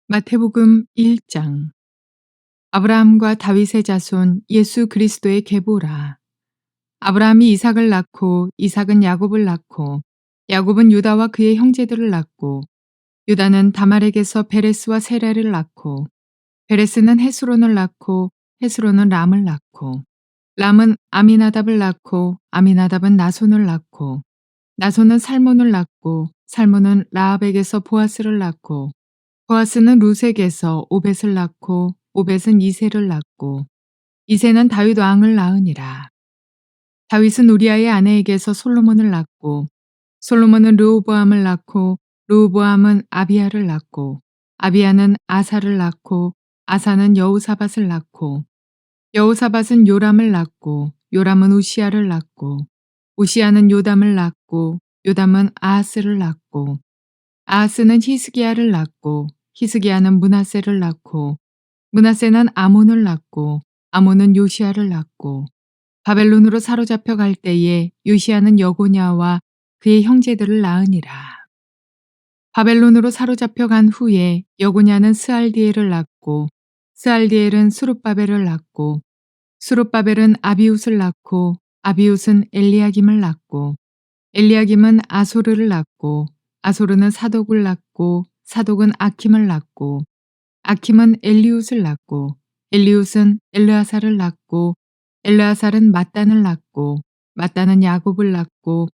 마태복음 1장. 아브라함과 다윗의 자손 예수 그리스도의 계보라. 아브라함이 이삭을 낳고 이삭은 야곱을 낳고 야곱은 유다와 그의 형제들을 낳고 유다는 다말에게서 베레스와 세라를 낳고 베레스는 헤스론을 낳고 헤스론은 람을 낳고 람은 아미나답을 낳고 아미나답은 나손을 낳고 나손은 살몬을 낳고 살몬은 라합에게서 보아스를 낳고 보아스는 루색에서 오벳을 낳고 오벳은 이새를 낳고 이새는 다윗 왕을 낳으니라. 다윗은 우리아의 아내에게서 솔로몬을 낳고 솔로몬은 르호보암을 낳고 르호보암은 아비야를 낳고 아비야는 아사를 낳고 아사는 여호사밧을 낳고 여호사밧은 요람을 낳고 요람은 우시야를 낳고 우시야는 요담을 낳고 요담은 아하스를 낳고 아하스는 히스기야를 낳고 히스기야는 므낫세를 낳고 므낫세는 아몬을 낳고 아몬은 요시야를 낳고 바벨론으로 사로잡혀 갈 때에 요시야는 여고냐와 그의 형제들을 낳으니라. 바벨론으로 사로잡혀 간 후에 여고냐는 스알디엘을 낳고 스알디엘은 수룹바벨을 낳고 수룹바벨은 아비웃을 낳고 아비웃은 엘리야김을 낳고 엘리야김은 아소르를 낳고 아소르는 사독을 낳고 사독은 아킴을 낳고 아킴은 엘리웃을 낳고 엘리웃은 엘르아살을 낳고 엘르아살은 mat단을 낳고 mat단은 야곱을 낳고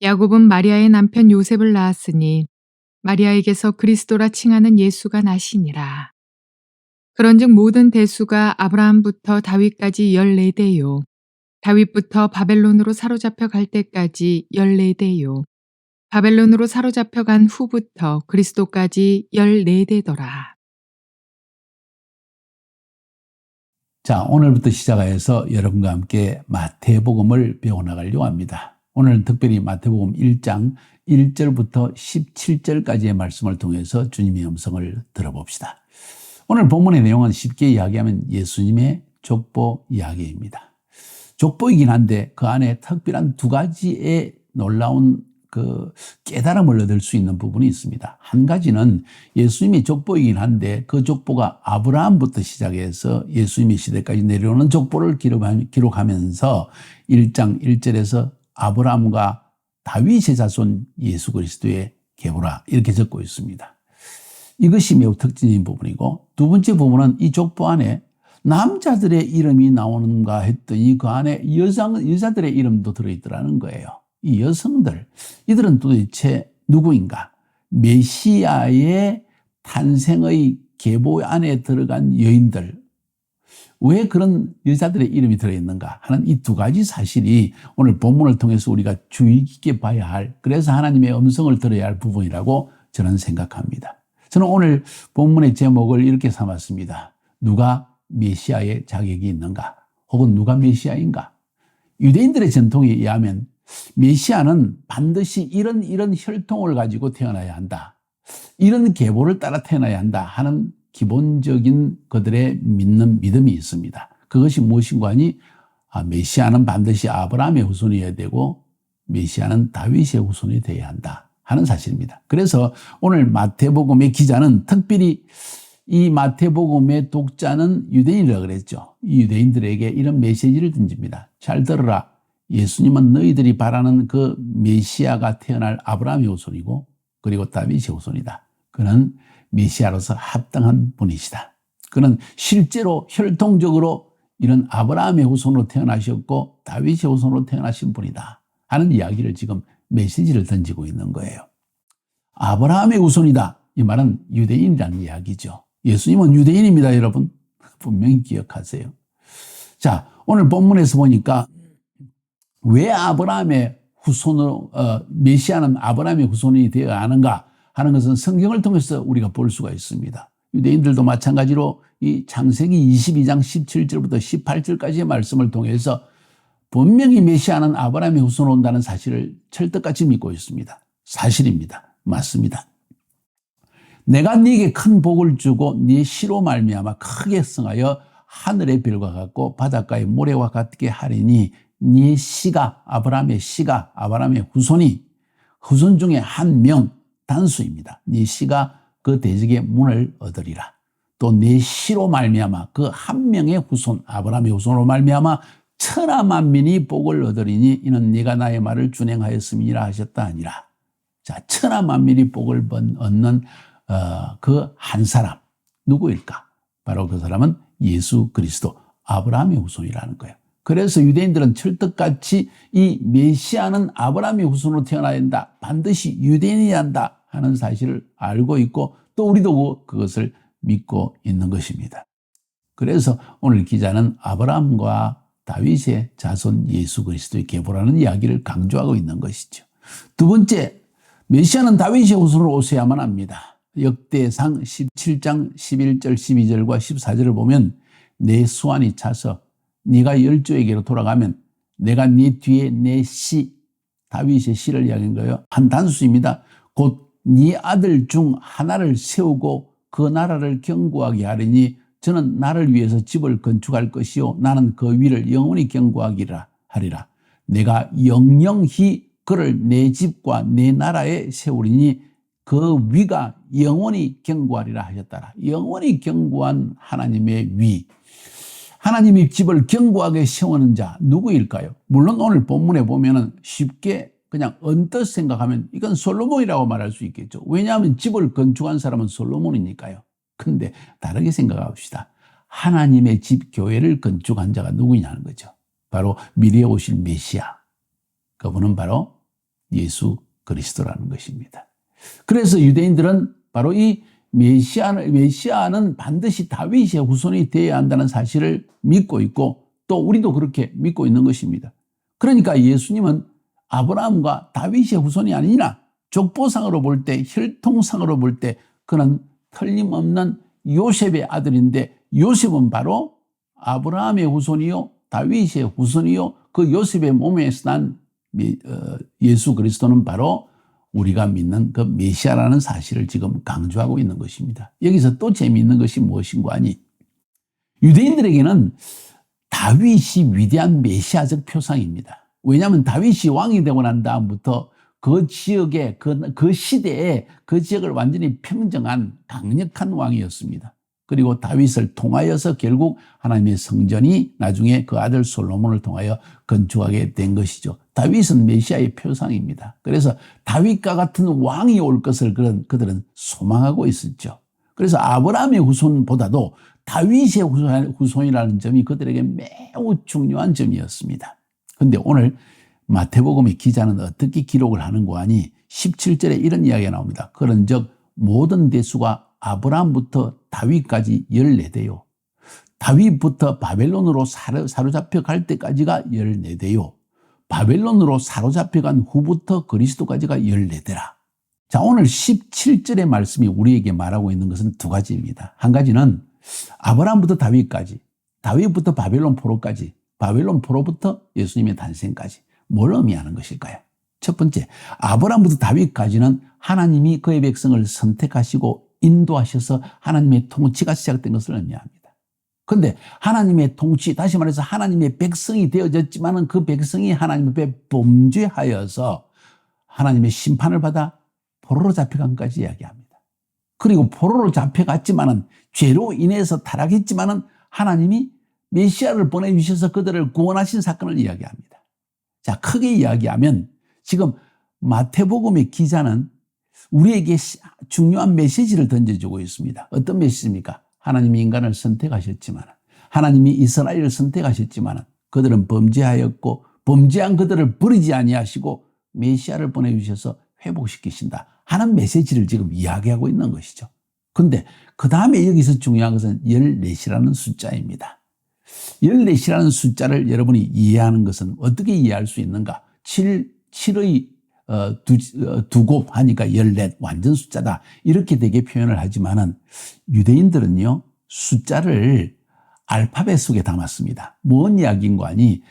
야곱은 마리아의 남편 요셉을 낳았으니 마리아에게서 그리스도라 칭하는 예수가 나시니라. 그런즉 모든 대수가 아브라함부터 다윗까지 14대요. 다윗부터 바벨론으로 사로잡혀 갈 때까지 14대요. 바벨론으로 사로잡혀 간 후부터 그리스도까지 14대더라. 자, 오늘부터 시작해서 여러분과 함께 마태복음을 배워나가려고 합니다. 오늘은 특별히 마태복음 1장 1절부터 17절까지의 말씀을 통해서 주님의 음성을 들어봅시다. 오늘 본문의 내용은 쉽게 이야기하면 예수님의 족보 이야기입니다. 족보이긴 한데 그 안에 특별한 두 가지의 놀라운 깨달음을 얻을 수 있는 부분이 있습니다. 한 가지는 예수님이 족보이긴 한데 그 족보가 아브라함부터 시작해서 예수님의 시대까지 내려오는 족보를 기록하면서 1장 1절에서 아브라함과 다윗의 자손 예수 그리스도의 계보라 이렇게 적고 있습니다. 이것이 매우 특징적인 부분이고, 두 번째 부분은 이 족보 안에 남자들의 이름이 나오는가 했더니 그 안에 여자들의 이름도 들어있더라는 거예요. 이 여성들, 이들은 도대체 누구인가? 메시아의 탄생의 계보 안에 들어간 여인들, 왜 그런 여자들의 이름이 들어있는가 하는 이 두 가지 사실이 오늘 본문을 통해서 우리가 주의 깊게 봐야 할, 그래서 하나님의 음성을 들어야 할 부분이라고 저는 생각합니다. 저는 오늘 본문의 제목을 이렇게 삼았습니다. 누가 메시아의 자격이 있는가? 혹은 누가 메시아인가? 유대인들의 전통에 의하면 메시아는 반드시 이런 혈통을 가지고 태어나야 한다, 이런 계보를 따라 태어나야 한다 하는 기본적인 그들의 믿는 믿음이 있습니다. 그것이 무엇인가 하니 메시아는 반드시 아브라함의 후손이어야 되고 메시아는 다윗의 후손이 되어야 한다 하는 사실입니다. 그래서 오늘 마태복음의 기자는 특별히 이 마태복음의 독자는 유대인이라고 그랬죠. 이 유대인들에게 이런 메시지를 던집니다. 잘 들어라. 예수님은 너희들이 바라는 그 메시아가 태어날 아브라함의 후손이고 그리고 다윗의 후손이다. 그는 메시아로서 합당한 분이시다. 그는 실제로 혈통적으로 이런 아브라함의 후손으로 태어나셨고 다윗의 후손으로 태어나신 분이다 하는 이야기를 지금 메시지를 던지고 있는 거예요. 아브라함의 후손이다, 이 말은 유대인이라는 이야기죠. 예수님은 유대인입니다, 여러분. 분명히 기억하세요. 자, 오늘 본문에서 보니까 왜 아브라함의 후손으로 메시아는 아브라함의 후손이 되어야 하는가 하는 것은 성경을 통해서 우리가 볼 수가 있습니다. 유대인들도 마찬가지로 이 창세기 22장 17절부터 18절까지의 말씀을 통해서 분명히 메시아는 아브라함의 후손으로 온다는 사실을 철떡같이 믿고 있습니다. 사실입니다. 맞습니다. 내가 네게 큰 복을 주고 네 씨로 말미암아 크게 성하여 하늘의 별과 같고 바닷가의 모래와 같게 하리니 네 씨가, 아브라함의 후손이 후손 중에 한 명, 단수입니다. 네 씨가 그 대적의 문을 얻으리라. 또 내 씨로 말미암아 그 한 명의 후손 아브라함의 후손으로 말미암아 천하 만민이 복을 얻으리니 이는 네가 나의 말을 준행하였음이니라 하셨다 하니라. 자, 천하 만민이 복을 얻는 그 한 사람 누구일까? 바로 그 사람은 예수 그리스도 아브라함의 후손이라는 거예요. 그래서 유대인들은 철떡같이 이 메시아는 아브라함의 후손으로 태어나야 한다. 반드시 유대인이어야 한다 하는 사실을 알고 있고 또 우리도 그것을 믿고 있는 것입니다. 그래서 오늘 기자는 아브라함과 다윗의 자손 예수 그리스도의 계보라는 이야기를 강조하고 있는 것이죠. 두 번째, 메시아는 다윗의 후손으로 오셔야만 합니다. 역대상 17장 11절 12절과 14절을 보면 내 수완이 차서 네가 열조에게로 돌아가면 내가 네 뒤에 내 씨 다윗의 씨를 이야기한 거예요. 한 단수입니다. 곧 네 아들 중 하나를 세우고 그 나라를 견고하게 하리니 저는 나를 위해서 집을 건축할 것이요 나는 그 위를 영원히 견고하기라 하리라. 내가 영영히 그를 내 집과 내 나라에 세우리니 그 위가 영원히 견고하리라 하셨더라. 영원히 견고한 하나님의 위. 하나님이 집을 견고하게 세우는 자 누구일까요? 물론 오늘 본문에 보면은 쉽게 그냥 언뜻 생각하면 이건 솔로몬이라고 말할 수 있겠죠. 왜냐하면 집을 건축한 사람은 솔로몬이니까요. 근데 다르게 생각합시다. 하나님의 집 교회를 건축한 자가 누구냐는 거죠. 바로 미래에 오실 메시아. 그분은 바로 예수 그리스도라는 것입니다. 그래서 유대인들은 바로 이 메시아는 반드시 다윗의 후손이 되어야 한다는 사실을 믿고 있고 또 우리도 그렇게 믿고 있는 것입니다. 그러니까 예수님은 아브라함과 다윗의 후손이 아니라 족보상으로 볼 때, 혈통상으로 볼 때 그는 틀림없는 요셉의 아들인데 요셉은 바로 아브라함의 후손이요 다윗의 후손이요 그 요셉의 몸에서 난 예수 그리스도는 바로 우리가 믿는 그 메시아라는 사실을 지금 강조하고 있는 것입니다. 여기서 또 재미있는 것이 무엇인가 하니 유대인들에게는 다윗이 위대한 메시아적 표상입니다. 왜냐하면 다윗이 왕이 되고 난 다음부터 그 지역에 그 시대에 그 지역을 완전히 평정한 강력한 왕이었습니다. 그리고 다윗을 통하여서 결국 하나님의 성전이 나중에 그 아들 솔로몬을 통하여 건축하게 된 것이죠. 다윗은 메시아의 표상입니다. 그래서 다윗과 같은 왕이 올 것을 그들은 소망하고 있었죠. 그래서 아브라함의 후손보다도 다윗의 후손이라는 점이 그들에게 매우 중요한 점이었습니다. 그런데 오늘 마태복음의 기자는 어떻게 기록을 하는가 하니 17절에 이런 이야기가 나옵니다. 그런즉 모든 대수가 아브라함부터 다윗까지 14대요. 다윗부터 바벨론으로 사로잡혀 갈 때까지가 14대요. 바벨론으로 사로잡혀간 후부터 그리스도까지가 14대라. 자, 오늘 17절의 말씀이 우리에게 말하고 있는 것은 두 가지입니다. 한 가지는 아브라함부터 다윗까지, 다윗부터 바벨론 포로까지, 바벨론 포로부터 예수님의 탄생까지 뭘 의미하는 것일까요? 첫 번째, 아브라함부터 다윗까지는 하나님이 그의 백성을 선택하시고 인도하셔서 하나님의 통치가 시작된 것을 의미합니다. 그런데 하나님의 통치, 다시 말해서 하나님의 백성이 되어졌지만은 그 백성이 하나님 앞에 범죄하여서 하나님의 심판을 받아 포로로 잡혀간까지 이야기합니다. 그리고 포로로 잡혀갔지만은 죄로 인해서 타락했지만은 하나님이 메시아를 보내주셔서 그들을 구원하신 사건을 이야기합니다. 자, 크게 이야기하면 지금 마태복음의 기자는 우리에게 중요한 메시지를 던져주고 있습니다. 어떤 메시지입니까? 하나님이 인간을 선택하셨지만, 하나님이 이스라엘을 선택하셨지만 그들은 범죄하였고 범죄한 그들을 버리지 아니하시고 메시아를 보내주셔서 회복시키신다 하는 메시지를 지금 이야기하고 있는 것이죠. 그런데 그 다음에 여기서 중요한 것은 14이라는 숫자입니다. 14이라는 숫자를 여러분이 이해하는 것은 어떻게 이해할 수 있는가? 7의 두 곱 하니까 14 완전 숫자다 이렇게 되게 표현을 하지만은 유대인들은요 숫자를 알파벳 속에 담았습니다. 뭔 이야기인가 하니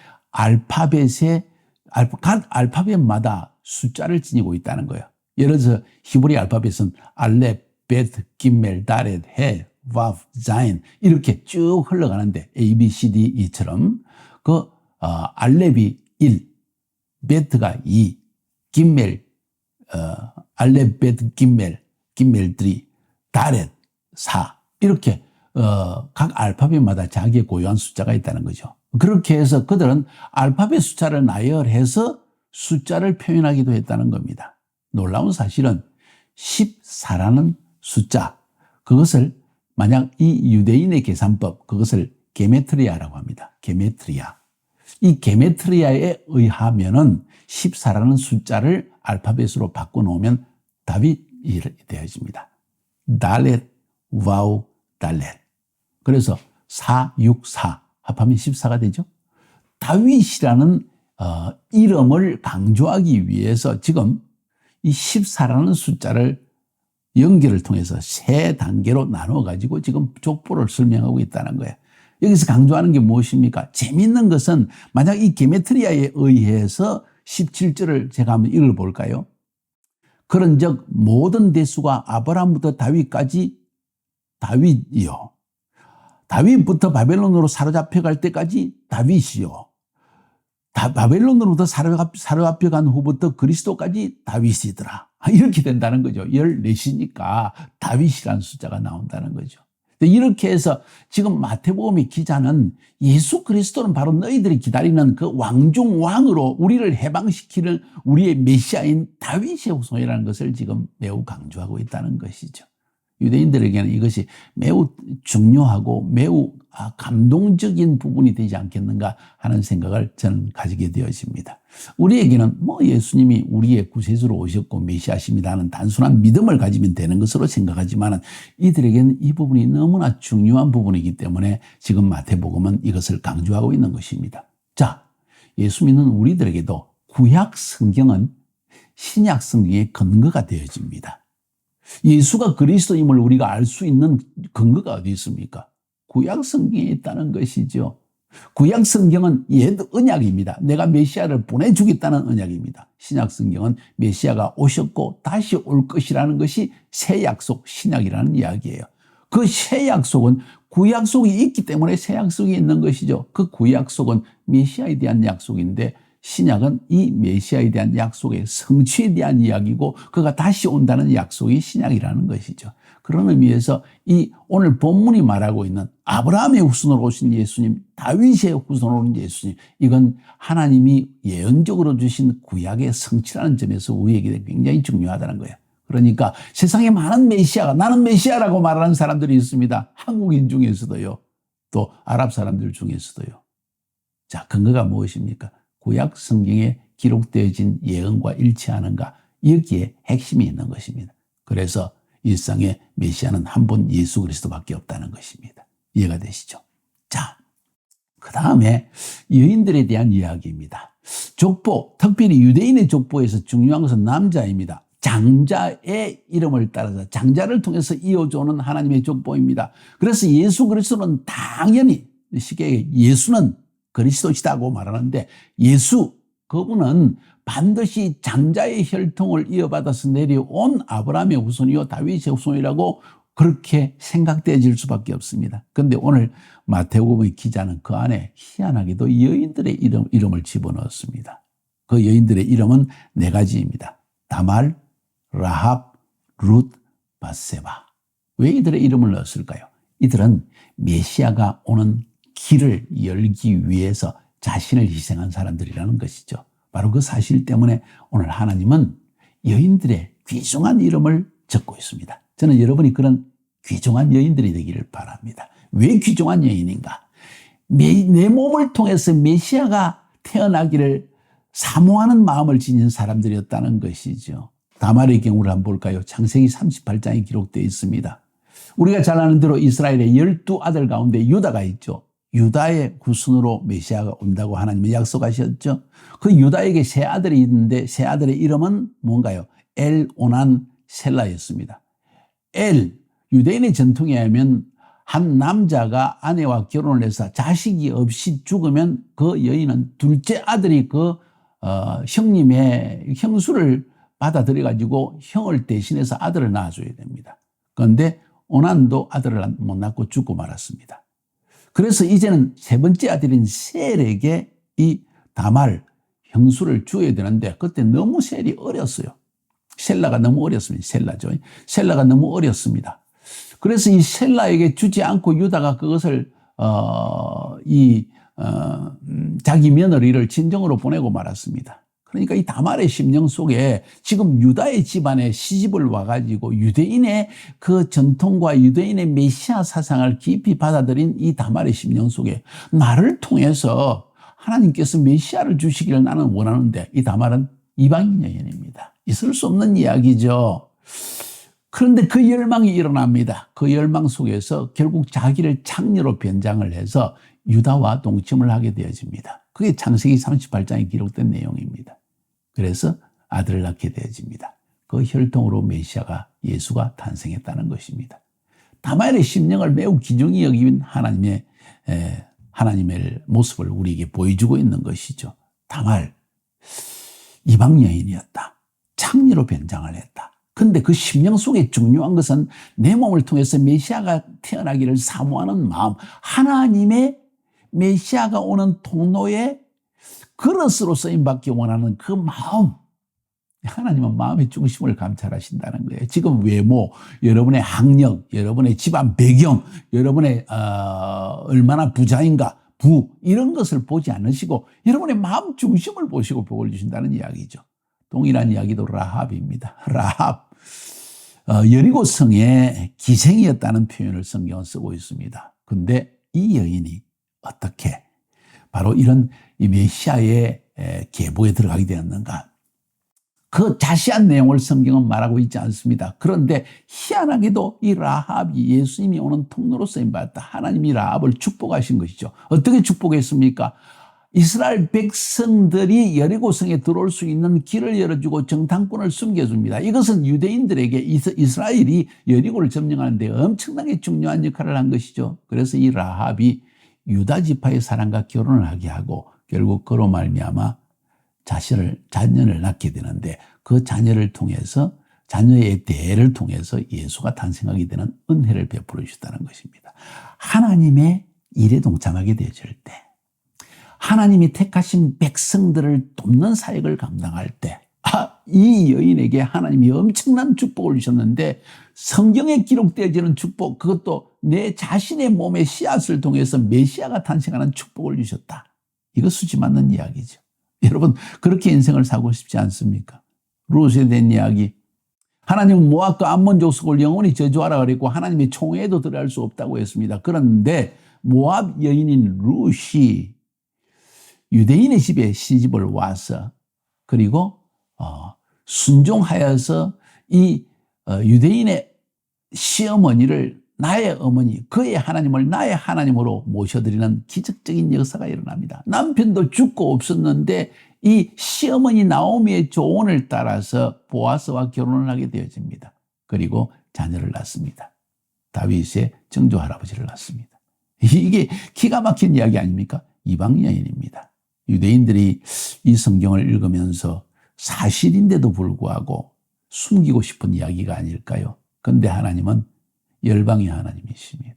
각 알파벳마다 숫자를 지니고 있다는 거예요. 예를 들어서 히브리 알파벳은 알렙, 베트, 김멜, 다렛, 해, 와프, 자인 이렇게 쭉 흘러가는데 A, B, C, D, E처럼 그 알렙이 1, 베트가 2, 김멜, 알렙, 베트, 김멜 3, 다렛, 사 이렇게 각 알파벳마다 자기의 고유한 숫자가 있다는 거죠. 그렇게 해서 그들은 알파벳 숫자를 나열해서 숫자를 표현하기도 했다는 겁니다. 놀라운 사실은 14라는 숫자, 그것을 만약 이 유대인의 계산법, 그것을 게메트리아라고 합니다. 게메트리아. 이 게메트리아에 의하면은 14라는 숫자를 알파벳으로 바꿔놓으면 답이 되어집니다. 달렛, 와우, 달렛. 그래서 4, 6, 4 합하면 14가 되죠. 다윗이라는 이름을 강조하기 위해서 지금 이 14라는 숫자를 연결을 통해서 세 단계로 나눠 가지고 지금 족보를 설명하고 있다는 거예요. 여기서 강조하는 게 무엇입니까? 재미있는 것은 만약 이 게메트리아에 의해서 17절을 제가 한번 읽어볼까요? 그런즉 모든 대수가 아브라함부터 다윗까지 다윗이요. 다윗부터 바벨론으로 사로잡혀갈 때까지 다윗이요. 바벨론으로부터 사로잡혀간 후부터 그리스도까지 다윗이더라. 이렇게 된다는 거죠. 14이니까 다윗이라는 숫자가 나온다는 거죠. 이렇게 해서 지금 마태복음의 기자는 예수 그리스도는 바로 너희들이 기다리는 그 왕중 왕으로 우리를 해방시키는 우리의 메시아인 다윗의 후손이라는 것을 지금 매우 강조하고 있다는 것이죠. 유대인들에게는 이것이 매우 중요하고 매우 감동적인 부분이 되지 않겠는가 하는 생각을 저는 가지게 되어집니다. 우리에게는 예수님이 우리의 구세주로 오셨고 메시아십니다는 단순한 믿음을 가지면 되는 것으로 생각하지만 이들에게는 이 부분이 너무나 중요한 부분이기 때문에 지금 마태복음은 이것을 강조하고 있는 것입니다. 자, 예수 믿는 우리들에게도 구약 성경은 신약 성경의 근거가 되어집니다. 예수가 그리스도임을 우리가 알 수 있는 근거가 어디 있습니까? 구약 성경에 있다는 것이죠. 구약 성경은 옛 언약입니다. 내가 메시아를 보내주겠다는 언약입니다. 신약 성경은 메시아가 오셨고 다시 올 것이라는 것이 새 약속, 신약이라는 이야기예요. 그 새 약속은 구약 속에 있기 때문에 새 약속이 있는 것이죠. 그 구약 속은 메시아에 대한 약속인데 신약은 이 메시아에 대한 약속의 성취에 대한 이야기고 그가 다시 온다는 약속이 신약이라는 것이죠. 그런 의미에서 이 오늘 본문이 말하고 있는 아브라함의 후손으로 오신 예수님, 다윗의 후손으로 오신 예수님, 이건 하나님이 예언적으로 주신 구약의 성취라는 점에서 우리에게 굉장히 중요하다는 거예요. 그러니까 세상에 많은 메시아가 나는 메시아라고 말하는 사람들이 있습니다. 한국인 중에서도요. 또 아랍 사람들 중에서도요. 자, 근거가 무엇입니까? 구약 성경에 기록되어진 예언과 일치하는가? 여기에 핵심이 있는 것입니다. 그래서 일상의 메시아는 한 분 예수 그리스도밖에 없다는 것입니다. 이해가 되시죠? 자, 그 다음에 여인들에 대한 이야기입니다. 족보, 특별히 유대인의 족보에서 중요한 것은 남자입니다. 장자의 이름을 따라서 장자를 통해서 이어져오는 하나님의 족보입니다. 그래서 예수 그리스도는 당연히 쉽게 예수는 그리스도시다고 말하는데 예수, 그분은 반드시 장자의 혈통을 이어받아서 내려온 아브라함의 후손이요 다윗의 후손이라고 그렇게 생각되어질 수밖에 없습니다. 그런데 오늘 마태복음의 기자는 그 안에 희한하게도 여인들의 이름을 집어넣었습니다. 그 여인들의 이름은 4가지입니다. 다말, 라합, 룻, 밧세바. 왜 이들의 이름을 넣었을까요? 이들은 메시아가 오는 길을 열기 위해서 자신을 희생한 사람들이라는 것이죠. 바로 그 사실 때문에 오늘 하나님은 여인들의 귀중한 이름을 적고 있습니다. 저는 여러분이 그런 귀중한 여인들이 되기를 바랍니다. 왜 귀중한 여인인가? 내 몸을 통해서 메시아가 태어나기를 사모하는 마음을 지닌 사람들이었다는 것이죠. 다말의 경우를 한번 볼까요? 창세기 38장에 기록되어 있습니다. 우리가 잘 아는 대로 이스라엘의 12아들 가운데 유다가 있죠. 유다의 후손으로 메시아가 온다고 하나님은 약속하셨죠. 그 유다에게 세 아들이 있는데 세 아들의 이름은 뭔가요? 엘, 오난, 셀라였습니다. 엘, 유대인의 전통에 의하면 한 남자가 아내와 결혼을 해서 자식이 없이 죽으면 그 여인은 둘째 아들이 그 형님의 형수를 받아들여가지고 형을 대신해서 아들을 낳아줘야 됩니다. 그런데 오난도 아들을 못 낳고 죽고 말았습니다. 그래서 이제는 세 번째 아들인 셀에게 이 다말 형수를 주어야 되는데 그때 너무 셀이 어렸어요. 셀라가 너무 어렸습니다. 셀라죠. 셀라가 너무 어렸습니다. 그래서 이 셀라에게 주지 않고 유다가 그것을 자기 며느리를 진정으로 보내고 말았습니다. 그러니까 이 다말의 심령 속에 지금 유다의 집안에 시집을 와가지고 유대인의 그 전통과 유대인의 메시아 사상을 깊이 받아들인 이 다말의 심령 속에 나를 통해서 하나님께서 메시아를 주시기를 나는 원하는데, 이 다말은 이방인 여인입니다. 있을 수 없는 이야기죠. 그런데 그 열망이 일어납니다. 그 열망 속에서 결국 자기를 창녀로 변장을 해서 유다와 동침을 하게 되어집니다. 그게 창세기 38장에 기록된 내용입니다. 그래서 아들을 낳게 되어집니다. 그 혈통으로 메시아가, 예수가 탄생했다는 것입니다. 다말의 심령을 매우 귀중히 여긴 하나님의 모습을 우리에게 보여주고 있는 것이죠. 다말, 이방 여인이었다. 창녀로 변장을 했다. 근데 그 심령 속에 중요한 것은 내 몸을 통해서 메시아가 태어나기를 사모하는 마음, 하나님의 메시아가 오는 통로에 그릇으로 쓰임받기 원하는 그 마음. 하나님은 마음의 중심을 감찰하신다는 거예요. 지금 외모, 여러분의 학력, 여러분의 집안 배경, 여러분의 얼마나 부자인가, 이런 것을 보지 않으시고 여러분의 마음 중심을 보시고 복을 주신다는 이야기죠. 동일한 이야기도 라합입니다. 라합, 여리고성의 기생이었다는 표현을 성경은 쓰고 있습니다. 근데 이 여인이 어떻게 바로 이런 이 메시아의 계보에 들어가게 되었는가? 그 자세한 내용을 성경은 말하고 있지 않습니다. 그런데 희한하게도 이 라합이 예수님이 오는 통로로 쓰임받았다. 하나님이 라합을 축복하신 것이죠. 어떻게 축복했습니까? 이스라엘 백성들이 여리고성에 들어올 수 있는 길을 열어주고 정탐꾼을 숨겨줍니다. 이것은 유대인들에게 이스라엘이 여리고를 점령하는데 엄청나게 중요한 역할을 한 것이죠. 그래서 이 라합이 유다 지파의 사람과 결혼을 하게 하고 결국 그로 말미암아 자녀를 낳게 되는데, 그 자녀를 통해서, 자녀의 대를 통해서 예수가 탄생하게 되는 은혜를 베풀어 주셨다는 것입니다. 하나님의 일에 동참하게 되어질 때, 하나님이 택하신 백성들을 돕는 사역을 감당할 때, 이 여인에게 하나님이 엄청난 축복을 주셨는데, 성경에 기록되어지는 축복, 그것도 내 자신의 몸의 씨앗을 통해서 메시아가 탄생하는 축복을 주셨다. 이거 수지 맞는 이야기죠. 여러분, 그렇게 인생을 사고 싶지 않습니까? 룻에 대한 이야기. 하나님은 모압과 암몬 족속을 영원히 저주하라 그랬고 하나님의 총회에도 들어갈 수 없다고 했습니다. 그런데 모압 여인인 룻이 유대인의 집에 시집을 와서, 그리고 순종하여서 이 유대인의 시어머니를 나의 어머니, 그의 하나님을 나의 하나님으로 모셔드리는 기적적인 역사가 일어납니다. 남편도 죽고 없었는데 이 시어머니 나오미의 조언을 따라서 보아스와 결혼을 하게 되어집니다. 그리고 자녀를 낳습니다. 다윗의 정조 할아버지를 낳습니다. 이게 기가 막힌 이야기 아닙니까? 이방 여인입니다. 유대인들이 이 성경을 읽으면서 사실인데도 불구하고 숨기고 싶은 이야기가 아닐까요? 그런데 하나님은 열방의 하나님이십니다.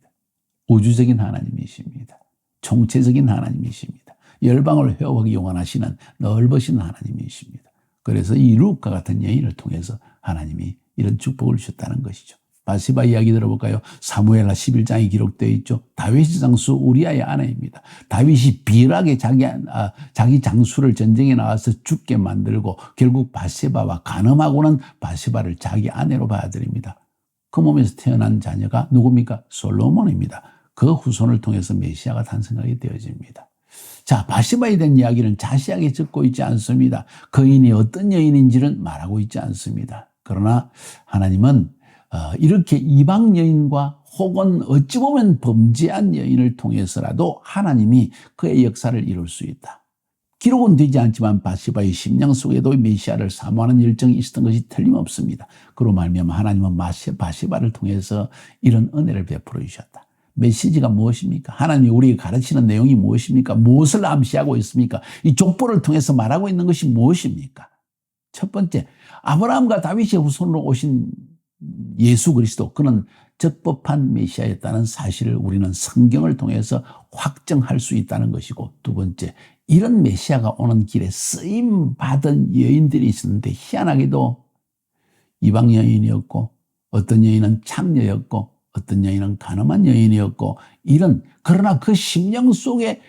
우주적인 하나님이십니다. 총체적인 하나님이십니다. 열방을 회복하기 원하시는 넓으신 하나님이십니다. 그래서 이 룻과 같은 여인을 통해서 하나님이 이런 축복을 주셨다는 것이죠. 바세바 이야기 들어볼까요? 사무엘하 11장에 기록되어 있죠. 다윗의 장수 우리아의 아내입니다. 다윗이 비열하게 자기 장수를 전쟁에 나와서 죽게 만들고 결국 바세바와 간음하고는 바세바를 자기 아내로 받아들입니다. 그 몸에서 태어난 자녀가 누굽니까? 솔로몬입니다. 그 후손을 통해서 메시아가 탄생하게 되어집니다. 자, 바세바에 대한 이야기는 자세하게 적고 있지 않습니다. 그 여인이 어떤 여인인지는 말하고 있지 않습니다. 그러나 하나님은 이렇게 이방 여인과 혹은 어찌 보면 범죄한 여인을 통해서라도 하나님이 그의 역사를 이룰 수 있다. 기록은 되지 않지만 바세바의 심령 속에도 메시아를 사모하는 열정이 있었던 것이 틀림없습니다. 그로 말미암아 하나님은 바세바를 통해서 이런 은혜를 베풀어 주셨다. 메시지가 무엇입니까? 하나님이 우리에게 가르치는 내용이 무엇입니까? 무엇을 암시하고 있습니까? 이 족보를 통해서 말하고 있는 것이 무엇입니까? 첫 번째, 아브라함과 다윗의 후손으로 오신 예수 그리스도, 그는 적법한 메시아였다는 사실을 우리는 성경을 통해서 확정할 수 있다는 것이고, 두 번째, 이런 메시아가 오는 길에 쓰임받은 여인들이 있었는데 희한하게도 이방 여인이었고 어떤 여인은 창녀였고 어떤 여인은 가늠한 여인이었고 그러나 그 심령 속에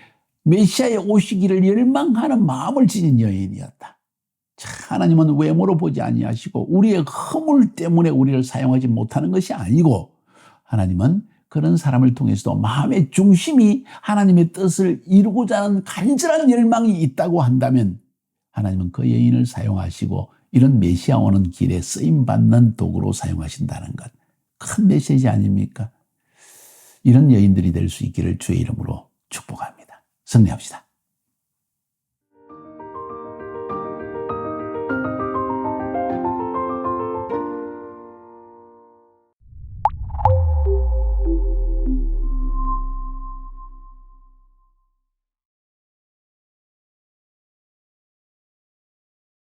메시아의 오시기를 열망하는 마음을 지닌 여인이었다. 하나님은 외모로 보지 아니하시고 우리의 허물 때문에 우리를 사용하지 못하는 것이 아니고 하나님은 그런 사람을 통해서도 마음의 중심이 하나님의 뜻을 이루고자 하는 간절한 열망이 있다고 한다면 하나님은 그 여인을 사용하시고 이런 메시아 오는 길에 쓰임받는 도구로 사용하신다는 것. 큰 메시지 아닙니까? 이런 여인들이 될 수 있기를 주의 이름으로 축복합니다. 승리합시다.